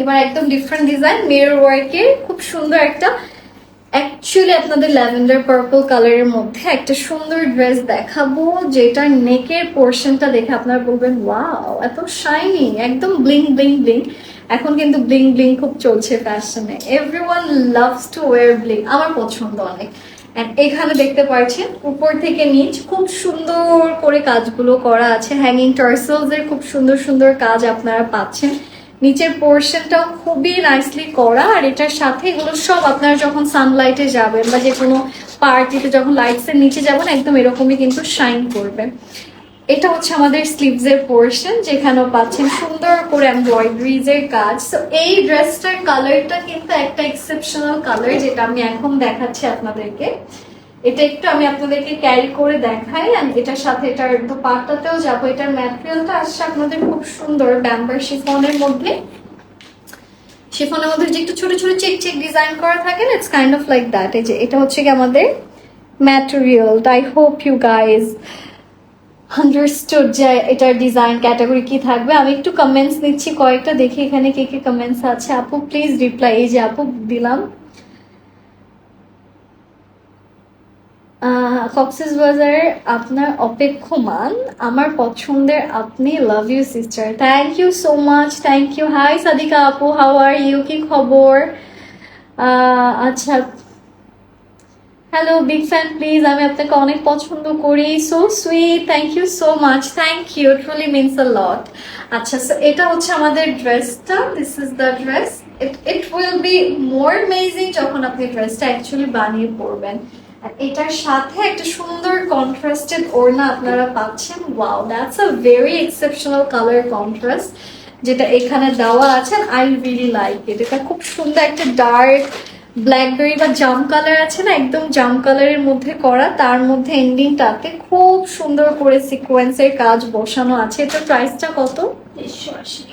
এবার একদম different design, mirror ওয়ার্কের খুব সুন্দর একটা, অ্যাকচুয়ালি আপনাদের ল্যাভেন্ডার পার্পল কালারের মধ্যে একটা সুন্দর ড্রেস দেখাবো, যেটা নেকের পোর্শনটা দেখে আপনারা বলবেন ওয়াও এত শাইনি, একদম ব্লিং ব্লিং ব্লিং। এখন কিন্তু ব্লিং ব্লিং খুব চলছে ফ্যাশনে, everyone loves to wire bling, আমার পছন্দ অনেক। এখানে দেখতে পাচ্ছেন উপর থেকে নিচ খুব সুন্দর করে কাজগুলো করা আছে, হ্যাঙ্গিং টার্সেলস এর খুব সুন্দর সুন্দর কাজ আপনারা পাচ্ছেন। নিচের পোর্শনটাও খুবই নাইসলি করা, আর এটার সাথে এগুলো সব আপনারা যখন সানলাইটে যাবেন বা যে কোনো পার্টিতে যখন লাইটস এর নিচে যাবেন একদম এরকমই কিন্তু শাইন করবে। এটা হচ্ছে আমাদের স্লিভস এর পোর্শন, যেখানেও পাচ্ছেন সুন্দর করে এমব্রয়ডারিজ এর কাজ। তো এই ড্রেসটার কালারটা কিন্তু একটা এক্সেপশনাল কালার, যেটা আমি এখন দেখাচ্ছি আপনাদেরকে। এটা একটু আমি আপনাদেরকে ক্যারি করে দেখাই, এটার সাথে এটার দোপাট্টাতেও যাবো। এটার ম্যাটেরিয়ালটা আসছে আপনাদের খুব সুন্দর ব্যাম্বার শিফনের মধ্যে, শিফনের মধ্যে যে একটু ছোট ছোট চেক চেক ডিজাইন করা থাকে না, it's kind of like that. এই যে এটা হচ্ছে কি আমাদের material. I hope you guys understood যে এটার ডিজাইন ক্যাটাগরি কি থাকবে। আমি একটু কমেন্টস নিচ্ছি কয়েকটা, দেখি এখানে কে কে কমেন্টস আছে। আপু প্লিজ রিপ্লাই, এই যে আপু দিলাম। কক্সেস বাজার আপনার অপেক্ষমান, আমার পছন্দের আপনি, love you sister, thank you so much, thank you. Hi Sadika আপু, হাউ আর ইউ, কি খবর? আচ্ছা, হ্যালো, বিগ ফ্যান প্লিজ, আমি আপনাকে অনেক পছন্দ করি, so sweet, thank you so much, thank you, truly means a lot. আচ্ছা, সো এটা হচ্ছে আমাদের ড্রেসটা, this is the dress. It will be more amazing যখন আপনি ড্রেসটা অ্যাকচুয়ালি বানিয়ে পরবেন। আর এটার সাথে একটা সুন্দর কন্ট্রাস্টেড ওড়না আপনারা পাচ্ছেন। Wow, that's a very exceptional colour contrast যেটা এখানে দেওয়া আছে। I really like it. এটা খুব সুন্দর একটা ডার্ক ব্ল্যাকবেরি বা জাম কালার আছে না, একদম জাম কালারের মধ্যে করা, তার মধ্যে এন্ডিংটাতে খুব সুন্দর করে সিকোয়েন্সের কাজ বসানো আছে। এটার প্রাইসটা কত? 2380।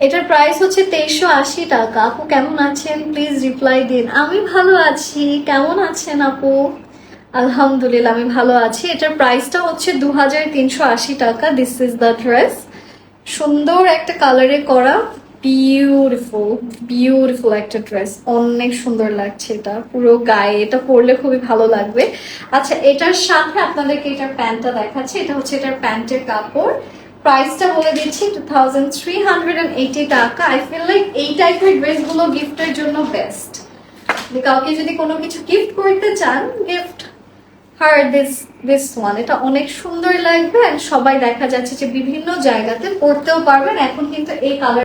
এটার প্রাইস হচ্ছে 2380 টাকা। আপু কেমন আছেন প্লিজ রিপ্লাই দিন। আমি ভালো আছি, কেমন আছেন আপু? আলহামদুলিল্লাহ আমি ভালো আছি। এটার প্রাইসটা হচ্ছে 2380 টাকা। দিস ইজ দ্য ড্রেস, সুন্দর একটা কালারে করা, বিউটিফুল বিউটিফুল একটা ড্রেস, অনেক সুন্দর লাগছে এটা পুরো গায়ে, এটা পরলে খুবই ভালো লাগবে। আচ্ছা, এটার সাথে আপনাদেরকে এটার প্যান্টটা দেখাচ্ছি। এটা হচ্ছে এটার প্যান্টের কাপড়, প্রাইসটা বলে দিচ্ছি 2380 টাকা। আই ফিল লাইক এই টাইপের ড্রেসগুলো গিফটের জন্য বেস্ট। কাউকে যদি কোনো কিছু গিফট করতে চান, গিফট হার দিস ওয়ান, এটা অনেক সুন্দর লাগবে। সবাই দেখা যাচ্ছে যে বিভিন্ন জায়গাতে পরতেও পারবেন। এখন কিন্তু এই কালার